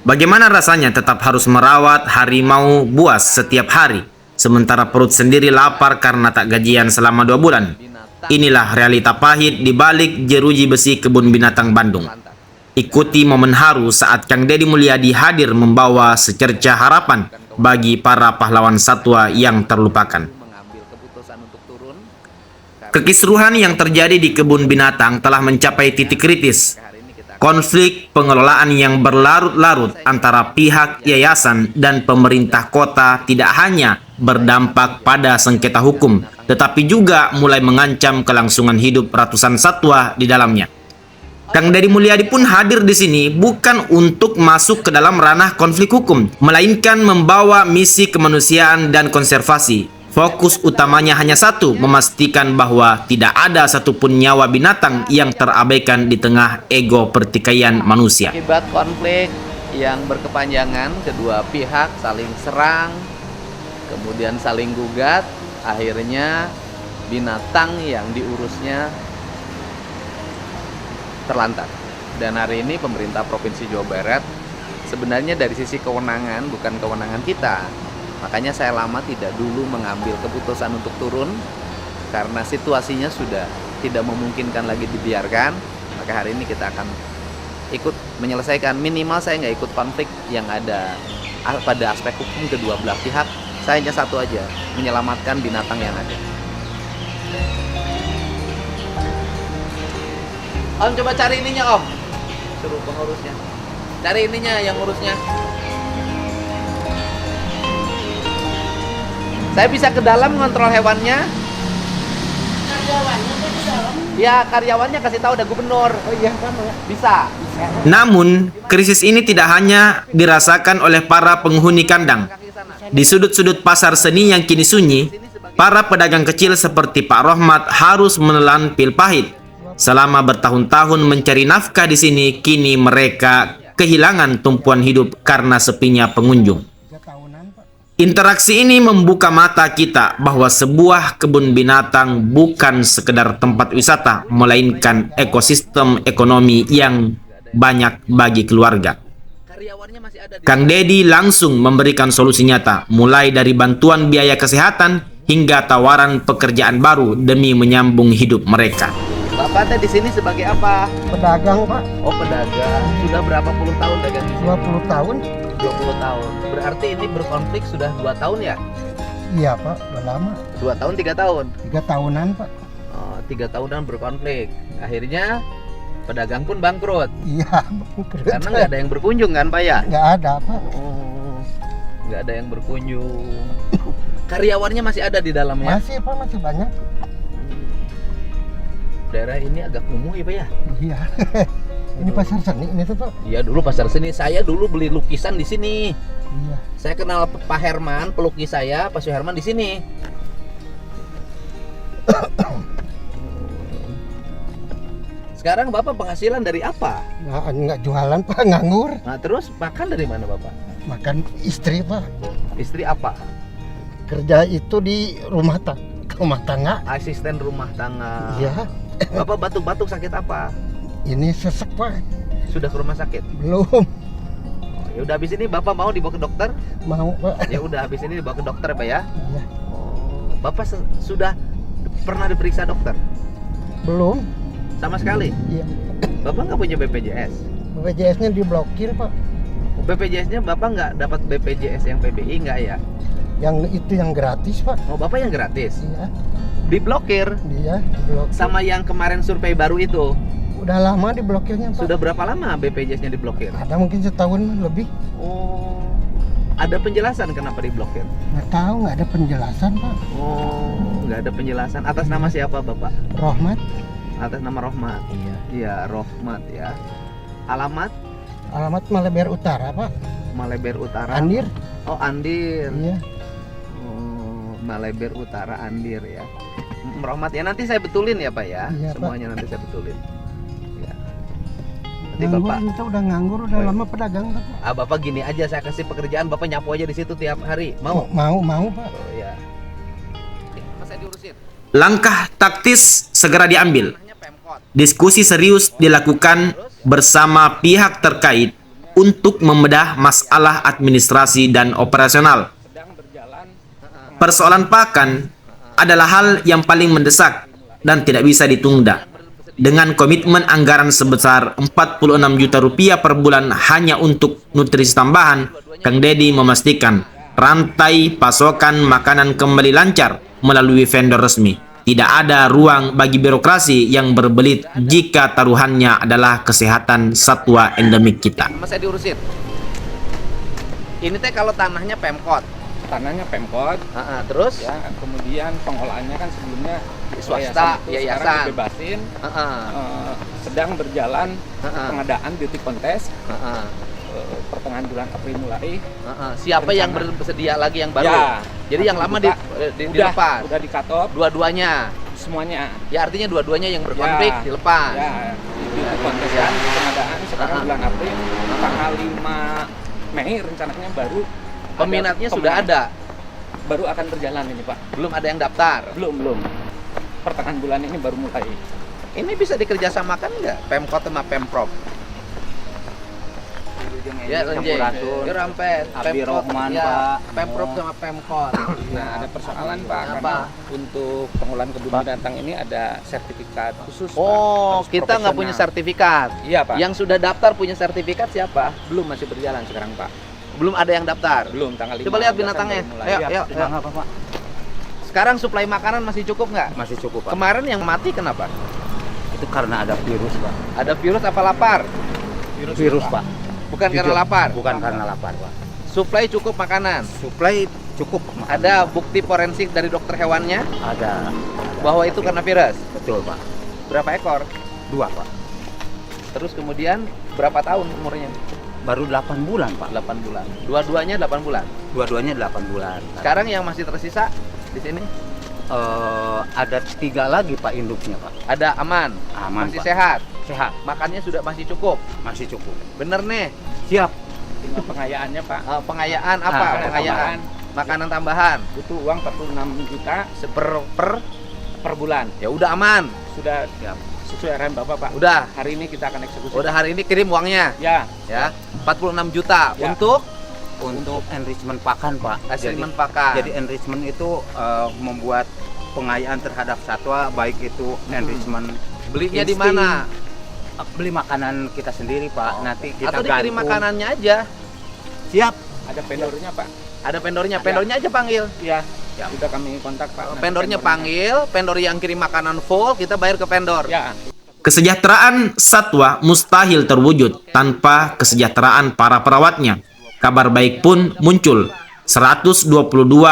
Bagaimana rasanya tetap harus merawat harimau buas setiap hari, sementara perut sendiri lapar karena tak gajian selama 2 bulan? Inilah realita pahit di balik jeruji besi Kebun Binatang Bandung. Ikuti momen haru saat Kang Deddy Mulyadi hadir membawa secerca harapan bagi para pahlawan satwa yang terlupakan. Kekisruhan yang terjadi di kebun binatang telah mencapai titik kritis. Konflik pengelolaan yang berlarut-larut antara pihak yayasan dan pemerintah kota tidak hanya berdampak pada sengketa hukum, tetapi juga mulai mengancam kelangsungan hidup ratusan satwa di dalamnya. Kang Deddy Mulyadi pun hadir di sini bukan untuk masuk ke dalam ranah konflik hukum, melainkan membawa misi kemanusiaan dan konservasi. Fokus utamanya hanya satu, memastikan bahwa tidak ada satupun nyawa binatang yang terabaikan di tengah ego pertikaian manusia. Akibat konflik yang berkepanjangan, kedua pihak saling serang, kemudian saling gugat, akhirnya binatang yang diurusnya terlantar. Dan hari ini pemerintah Provinsi Jawa Barat sebenarnya dari sisi kewenangan bukan kewenangan kita. Makanya saya lama tidak dulu mengambil keputusan untuk turun karena situasinya sudah tidak memungkinkan lagi dibiarkan. Maka hari ini kita akan ikut menyelesaikan, minimal saya nggak ikut konflik yang ada pada aspek hukum kedua belah pihak. Saya hanya satu aja, menyelamatkan binatang yang ada. Om, coba cari ininya Om, suruh pengurusnya cari ininya yang ngurusnya. Saya bisa ke dalam ngontrol hewannya. Karyawannya ke dalam. Ya, karyawannya kasih tahu ada gubernur. Oh iya, kan ya. Bisa. Namun, krisis ini tidak hanya dirasakan oleh para penghuni kandang. Di sudut-sudut pasar seni yang kini sunyi, para pedagang kecil seperti Pak Rohmat harus menelan pil pahit. Selama bertahun-tahun mencari nafkah di sini, kini mereka kehilangan tumpuan hidup karena sepinya pengunjung. Interaksi ini membuka mata kita bahwa sebuah kebun binatang bukan sekedar tempat wisata, melainkan ekosistem ekonomi yang banyak bagi keluarga. Kang Deddy langsung memberikan solusi nyata, mulai dari bantuan biaya kesehatan hingga tawaran pekerjaan baru demi menyambung hidup mereka. Bapak teh di sini sebagai apa? Pedagang, Pak. Oh, pedagang. Sudah berapa puluh tahun dagang di sini? 20 tahun. 20 tahun. Berarti ini berkonflik sudah 2 tahun ya? Iya, Pak. Udah lama. 2 tahun, 3 tahun? 3 tahunan, Pak. Oh, 3 tahunan berkonflik. Akhirnya pedagang pun bangkrut. Iya, Karena nggak ada yang berkunjung kan, Pak ya? Nggak ada, Pak. Oh, nggak ada yang berkunjung. Karyawannya masih ada di dalamnya? Masih, Pak. Masih banyak. Daerah ini agak kumuh ya, Pak ya? Iya. Ini pasar seni ini tuh, Pak. Iya, dulu pasar seni. Saya dulu beli lukisan di sini. Iya. Saya kenal Pak Herman, pelukis saya, Pak Suherman di sini. Sekarang Bapak penghasilan dari apa? Nggak jualan, Pak. Nganggur. Nah, terus makan dari mana Bapak? Makan istri, Pak. Istri apa? Kerja itu di rumah tangga. Asisten rumah tangga. Iya. Bapak batuk-batuk sakit apa? Ini sesek, Pak. Sudah ke rumah sakit? Belum. Oh, ya udah habis ini Bapak mau dibawa ke dokter? Mau, Pak. Ya udah habis ini dibawa ke dokter, Pak ya. Iya. Oh, Bapak sudah pernah diperiksa dokter? Belum. Sama sekali? Iya. Bapak nggak punya BPJS? BPJS-nya diblokir, Pak. BPJS-nya Bapak nggak dapat BPJS yang PBI nggak ya? Yang itu yang gratis, Pak. Oh, Bapak yang gratis? Iya. Diblokir? Iya, diblokir. Sama yang kemarin survei baru itu? Udah lama diblokirnya, Pak. Sudah berapa lama BPJS-nya diblokir? Ada mungkin setahun lebih. Oh, ada penjelasan kenapa diblokir? Nggak tahu, nggak ada penjelasan, Pak. Oh, nggak ada penjelasan. Atas nama siapa Bapak? Rohmat. Atas nama Rohmat? Iya. Iya, Rohmat ya. Alamat? Alamat Maleber Utara, Pak. Maleber Utara? Andir. Oh, Andir. Iya. Oh, Maleber Utara Andir ya. Rohmat ya, nanti saya betulin ya Pak ya. Iya, Semuanya nanti saya betulin. Ya. Nanti Nganggur, Bapak, kita udah nganggur, udah Baik. lama pedagang, Pak. Bapak gini aja, saya kasih pekerjaan, Bapak nyapu aja di situ tiap hari. Mau? Mau, Pak. Oh ya. Saya diurusin. Langkah taktis segera diambil. Pemkot. Diskusi serius dilakukan bersama pihak terkait untuk membedah masalah administrasi dan operasional. Persoalan pakan adalah hal yang paling mendesak dan tidak bisa ditunda. Dengan komitmen anggaran sebesar 46 juta rupiah per bulan hanya untuk nutrisi tambahan, Kang Dedi memastikan rantai pasokan makanan kembali lancar melalui vendor resmi. Tidak ada ruang bagi birokrasi yang berbelit jika taruhannya adalah kesehatan satwa endemik kita. Mas saya diurusin. Ini teh kalau tanahnya Pemkot. Tanahnya Pemkot, Terus ya, kemudian pengolahannya kan sebelumnya swasta, itu yayasan. sekarang dibebasin, sedang berjalan pengadaan beauty contest, pertengahan bulan April mulai. Siapa yang Rencana. bersedia lagi yang baru? Ya, Jadi yang lama dilepas. udah di cut off Dua-duanya. semuanya. Ya artinya dua-duanya yang berkonflik Ya. dilepas. Ya, beauty contest kan pengadaan sekarang bulan April, tanggal 5 Mei rencananya baru Peminatnya ada sudah ada. baru akan berjalan ini Pak. Belum ada yang daftar. Belum. Pertengahan bulan ini baru mulai. Ini bisa dikerjasamakan nggak Pemkot sama Pemprov? Ya, Sampurasun, Rampet, Abdi Rohman, Pak. Pemprov sama Pemkot. Nah, ada persoalan Pak, Apa? karena untuk pengolahan kebun binatang ini ada sertifikat khusus. Pak. Oh, Harus kita nggak punya profesional. sertifikat. Iya Pak. Yang sudah daftar punya sertifikat siapa? belum masih berjalan sekarang Pak. Belum ada yang daftar. Belum tanggal 5. Coba lihat binatangnya. Ayo, ayo. Apa Pak? Sekarang suplai makanan masih cukup nggak? Masih cukup Pak. Kemarin yang mati kenapa? Itu karena ada virus Pak. Ada virus apa lapar? Virus Pak. Bukan Jujur, karena lapar. Bukan karena lapar Pak. Suplai cukup makanan. Suplai cukup. Ada bukti forensik dari dokter hewannya Ada. bahwa itu karena virus. Betul Pak. Berapa ekor? 2 Pak. Terus kemudian berapa tahun umurnya? Baru 8 bulan Pak. 8 bulan. Dua-duanya 8 bulan. Dua-duanya 8 bulan. Sekarang yang masih tersisa di sini Ada 3 lagi Pak induknya Pak. ada aman, Aman masih Pak. sehat. Sehat. Makannya sudah masih cukup. Masih cukup. Bener nih. Siap. Tinggal pengayaannya Pak. Pengayaan apa? Ah, Pengayaan makanan tambahan Butuh uang 46 juta per bulan. ya udah aman. Sudah sesuai arahan Bapak Pak. Udah. Hari ini kita akan eksekusi. Udah hari ini kirim uangnya Ya. ya. 46 juta Ya. untuk enrichment pakan Pak. enrichment pakan. Jadi enrichment itu membuat pengayaan terhadap satwa, baik itu enrichment belinya di insting, mana? beli makanan kita sendiri Pak. Nanti kita Atau dikirim gantung. makanannya aja. Siap. Ada vendornya Pak. Ada vendornya aja panggil. Ya. Sudah kami kontak Pak. Nanti Vendornya panggil, vendor yang kirim makanan full kita bayar ke vendor. Ya. Kesejahteraan satwa mustahil terwujud tanpa kesejahteraan para perawatnya. Kabar baik pun muncul. 122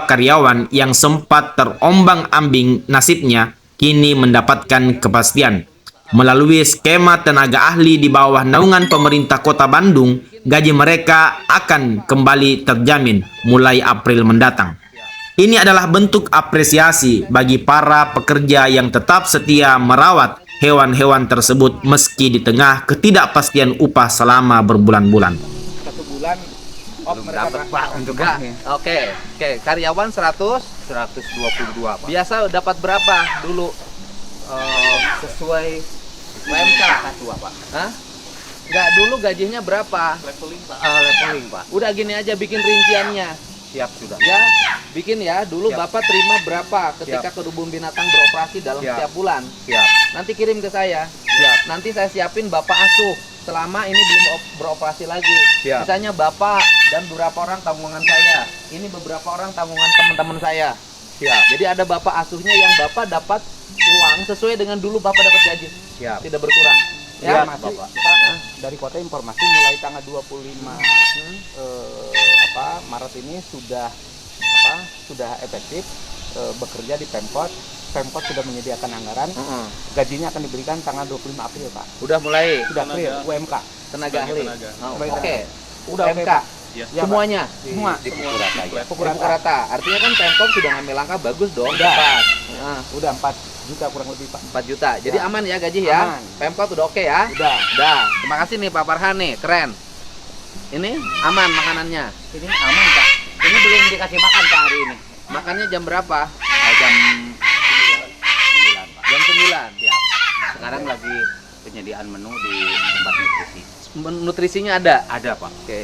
karyawan yang sempat terombang-ambing nasibnya kini mendapatkan kepastian. Melalui skema tenaga ahli di bawah naungan pemerintah Kota Bandung, gaji mereka akan kembali terjamin mulai April mendatang. Ini adalah bentuk apresiasi bagi para pekerja yang tetap setia merawat hewan-hewan tersebut meski di tengah ketidakpastian upah selama berbulan-bulan. 1 bulan off Belum mereka dapat Pak. Pak untuk Enggak. ini. Oke. Karyawan 122 Pak. biasa dapat berapa dulu? Sesuai UMK. K2 Pak. Hah? Enggak, dulu gajinya berapa? Leveling Pak. Udah gini aja bikin rinciannya. Siap sudah. Ya, bikin ya. Dulu Siap. Bapak terima berapa ketika kebun binatang beroperasi dalam Siap. setiap bulan? Siap. Nanti kirim ke saya. Siap. Nanti saya siapin Bapak asuh selama ini belum beroperasi lagi. Siap. Misalnya Bapak dan beberapa orang tanggungan saya. Ini beberapa orang tanggungan teman-teman saya. Siap. Jadi ada Bapak asuhnya yang Bapak dapat uang sesuai dengan dulu Bapak dapat gaji. Siap. Tidak berkurang. Siap, Masih, Bapak. Pak, dari kota informasi mulai tanggal 25 Maret ini sudah efektif bekerja di Pemkot. Pemkot sudah menyediakan anggaran. Gajinya akan diberikan tanggal 25 April, Pak. Udah mulai Sudah clear UMK. tenaga ahli. Oh, Tenaga. Oke. Udah oke, MK. Pak. Ya, Ya, Pak. Semuanya. Semua. Di pukul rata ya. Pukul Pukul rata. Artinya kan Pemkot sudah ngambil langkah bagus dong. Udah. Tepat. Nah, Udah 4 juta kurang lebih, Pak. 4 juta. Jadi Ya. aman ya gaji ya. Aman. Pemkot udah oke ya. Udah. Udah. Terima kasih nih Pak Farhan nih, keren. Ini aman makanannya. Ini aman Pak. Ini belum dikasih makan Pak hari ini. Makannya jam berapa? Jam 9 Pak. Jam 9. Siap. Sekarang lagi penyediaan menu di tempat nutrisi. nutrisinya ada. Ada Pak. Oke.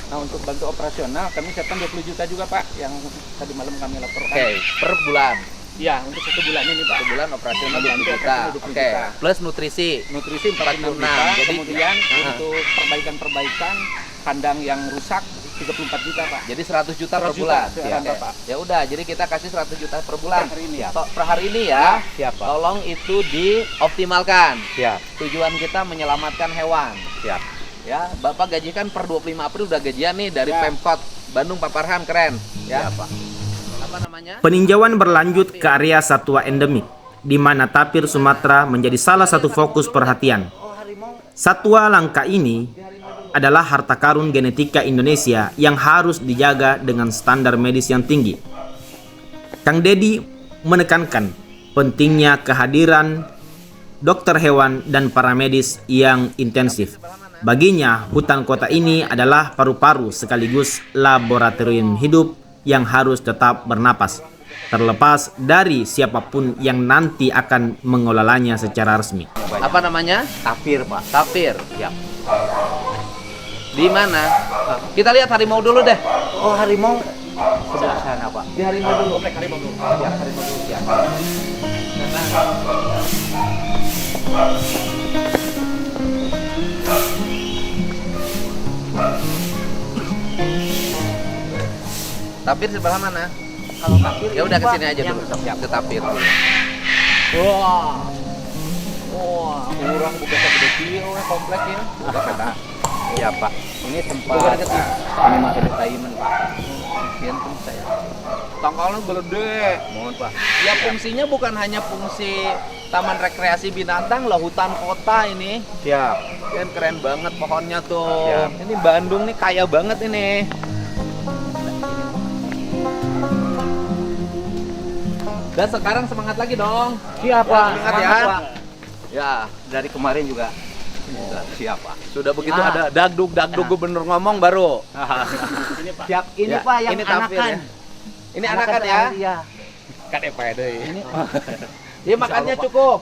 Nah, untuk bantu operasional kami siapkan 20 juta juga Pak, yang tadi malam kami laporkan. Oke, per bulan. Iya, untuk 1 bulannya nih Pak. Per bulan operasional 20 Bantu juta. operasional 20 Oke. juta. Plus nutrisi. Nutrisi 40 juta, Jadi kemudian Aha. untuk perbaikan-perbaikan kandang yang rusak 34 juta Pak. jadi 100 juta per 100 juta, bulan. silakan, Oke. Bapak. Ya udah, jadi kita kasih 100 juta per bulan. Per hari ini. Per hari ini ya. Siap Pak. Tolong itu dioptimalkan. Siap. Tujuan kita menyelamatkan hewan. Siap. Ya, Bapak gaji kan per 25 April udah gajian nih dari Ya. Pemkot Bandung Pak Farhan, keren. Ya, Siap Pak. Apa namanya? Peninjauan berlanjut ke area satwa endemik, di mana tapir Sumatera menjadi salah satu fokus perhatian. Satwa langka ini adalah harta karun genetika Indonesia yang harus dijaga dengan standar medis yang tinggi. Kang Dedi menekankan pentingnya kehadiran dokter hewan dan para medis yang intensif. Baginya, hutan kota ini adalah paru-paru sekaligus laboratorium hidup yang harus tetap bernapas, terlepas dari siapapun yang nanti akan mengelolanya secara resmi. Apa namanya? Tapir Pak. Tapir. Siap. Di mana? Kita lihat harimau dulu deh. Oh harimau sebelah sana Pak. Di harimau dulu. Siap harimau dulu siap. Tapir sebelah mana? Kalau tapir Ya udah ini, ke Pak, sini aja yang dulu. siap. Ke tapir dulu. Wah. Wah, kurang bukan segede kilo komplek ya. Udah kata. Iya Pak. Ini tempat Bukan deket. animal entertainment Pak. Mungkin tuh saya. Tangkalnya gede. Mohon Pak. Ya fungsinya bukan hanya fungsi taman rekreasi binatang loh, hutan kota ini. Siap. Kan keren banget pohonnya tuh. Ya. Ini Bandung nih kaya banget ini. Dan sekarang semangat lagi dong. Siap Ya, Pak. semangat ya. Semangat, Pak. Ya, Dari kemarin juga. Siap Pak. sudah begitu Ah. ada dagdug gubernur ngomong baru. Siap. Ini Ya, Pak yang ini tapir anakan. ya. Ini anakan ya. Iya. Kan EPD. Ini Iya makannya Pak. cukup.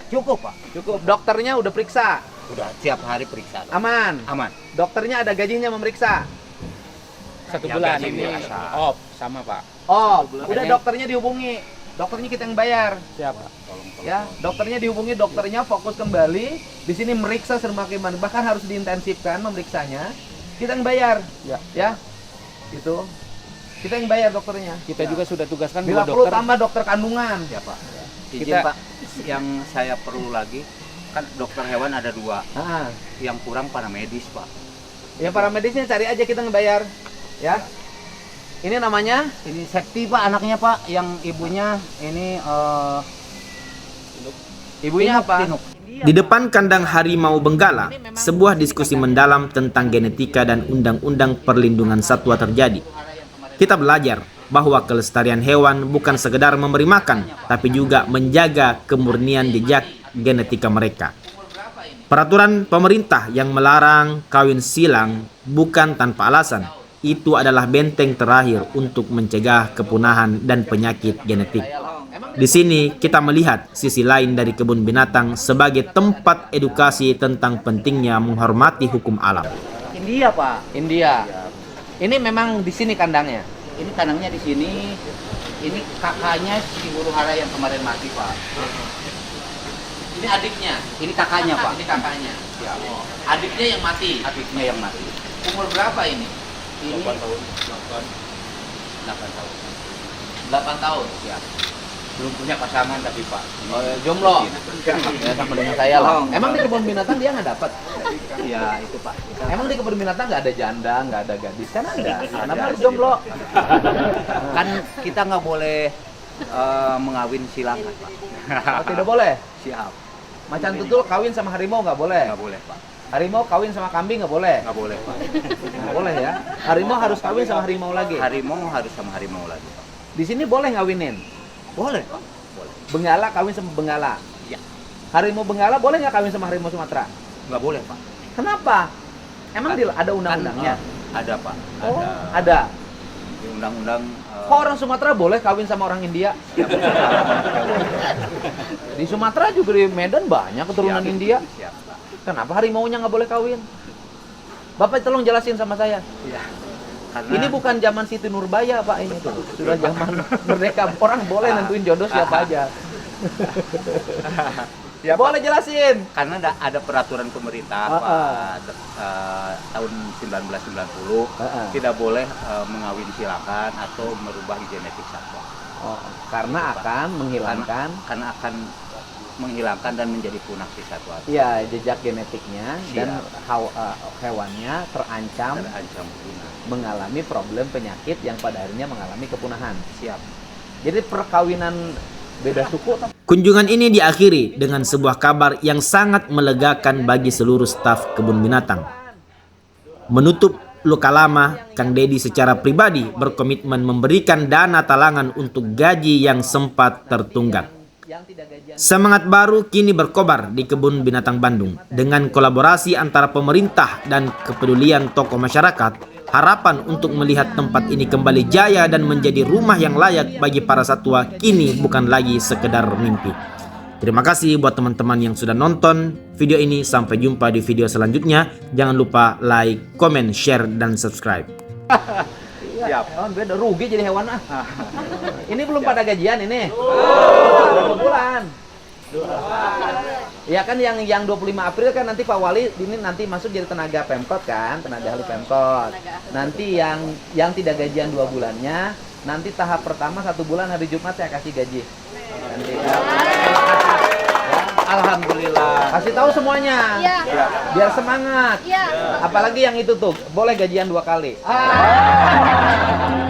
cukup Pak. Cukup. Dokternya udah periksa. Udah tiap hari periksa. Aman. Aman. Dokternya ada gajinya memeriksa. 1 Ya, bulan gaji ini biasa. off sama Pak. Oh, udah Ini- dokternya dihubungi. Dokternya kita yang bayar. Siapa? Ya, dokternya dihubungi, dokternya fokus kembali. Di sini meriksa semakin bahkan harus diintensifkan memeriksanya. Kita yang bayar. Ya. Ya. Gitu. Kita yang bayar dokternya. Kita juga sudah tugaskan Bila dua perlu dokter. tambah dokter kandungan. Ya Pak. Izin Kita- Pak. Yang saya perlu lagi kan dokter hewan ada 2. Ah, Yang kurang paramedis Pak. ya para medisnya cari aja kita ngebayar. Ya. Ini namanya Ini Sekti Pak anaknya Pak. Yang ibunya ini ibunya apa? Tinuk. Di depan kandang harimau Benggala, sebuah diskusi mendalam tentang genetika dan undang-undang perlindungan satwa terjadi. Kita belajar bahwa kelestarian hewan bukan sekedar memberi makan, tapi juga menjaga kemurnian jejak genetika mereka. Peraturan pemerintah yang melarang kawin silang bukan tanpa alasan. Itu adalah benteng terakhir untuk mencegah kepunahan dan penyakit genetik. Di sini kita melihat sisi lain dari kebun binatang sebagai tempat edukasi tentang pentingnya menghormati hukum alam. India Pak. India. Ini memang di sini kandangnya. Ini kandangnya di sini. Ini kakaknya si huru hara yang kemarin mati Pak. Ini adiknya. Ini kakaknya Pak. Ini kakaknya. Ya. Adiknya yang mati. Adiknya yang mati. Umur berapa ini? Ini 8 tahun. 8 tahun. Ya. Belum punya pasangan tapi Pak. Oh, ya, jomblo. Ya, sama dengan saya lah. Emang di kebun binatang dia nggak dapat? Ya itu Pak. Emang di kebun binatang nggak ada janda, nggak ada gadis? Kan ada. Kenapa harus jomblo? Kan kita nggak boleh mengawin silangan Pak. Oh, tidak boleh. Siap. Macan tutul kawin sama harimau nggak boleh. Nggak boleh Pak. Harimau kawin sama kambing nggak boleh. Nggak boleh Pak. Nggak boleh ya. Harimau harus kawin sama harimau lagi. Harimau harus sama harimau lagi Pak. Di sini boleh ngawinin. Boleh Pak. Boleh. Benggala kawin sama benggala. Ya. Harimau benggala boleh nggak kawin sama harimau Sumatera? Nggak boleh Pak. Kenapa? Emang ada undang-undangnya? Kan, ada Pak. Oh, ada. Di undang-undang. Kok orang Sumatera boleh kawin sama orang India? Di Sumatera juga di Medan banyak keturunan Siap. India. Siap Pak. Kenapa harimaunya nggak boleh kawin? Bapak tolong jelasin sama saya. Iya. Karena Ini bukan zaman Siti Nurbaya, Pak. Ini tuh sudah zaman merdeka. Orang boleh nentuin jodoh siapa aja. ya, Pak, Boleh jelasin. karena ada peraturan pemerintah tahun 1990 tidak boleh mengawin silakan atau merubah genetik satwa. Oh, karena akan menghilangkan Karena akan menghilangkan dan menjadi punah si satwa. ya jejak genetiknya dan Siap. hewannya terancam Terancam punah. mengalami problem penyakit yang pada akhirnya mengalami kepunahan. Siap. Jadi perkawinan beda suku. Kunjungan ini diakhiri dengan sebuah kabar yang sangat melegakan bagi seluruh staf kebun binatang. Menutup luka lama, Kang Dedi secara pribadi berkomitmen memberikan dana talangan untuk gaji yang sempat tertunggak. Semangat baru kini berkobar di Kebun Binatang Bandung. Dengan kolaborasi antara pemerintah dan kepedulian tokoh masyarakat, harapan untuk melihat tempat ini kembali jaya dan menjadi rumah yang layak bagi para satwa kini bukan lagi sekedar mimpi. Terima kasih buat teman-teman yang sudah nonton video ini. Sampai jumpa di video selanjutnya. Jangan lupa like, comment, share, dan subscribe. Siap. Oh, beda rugi jadi hewan ah. Ini belum pada gajian ini. Berapa bulan? Ya kan yang 25 April kan nanti Pak Wali ini nanti masuk jadi tenaga Pemkot kan, tenaga ahli Pemkot. Nanti yang tidak gajian 2 bulannya, nanti tahap pertama 1 bulan hari Jumat saya kasih gaji. Nanti, ya. Alhamdulillah. Kasih tahu semuanya. Iya. Biar semangat. Iya. Apalagi yang itu tuh, boleh gajian 2 kali. Ah.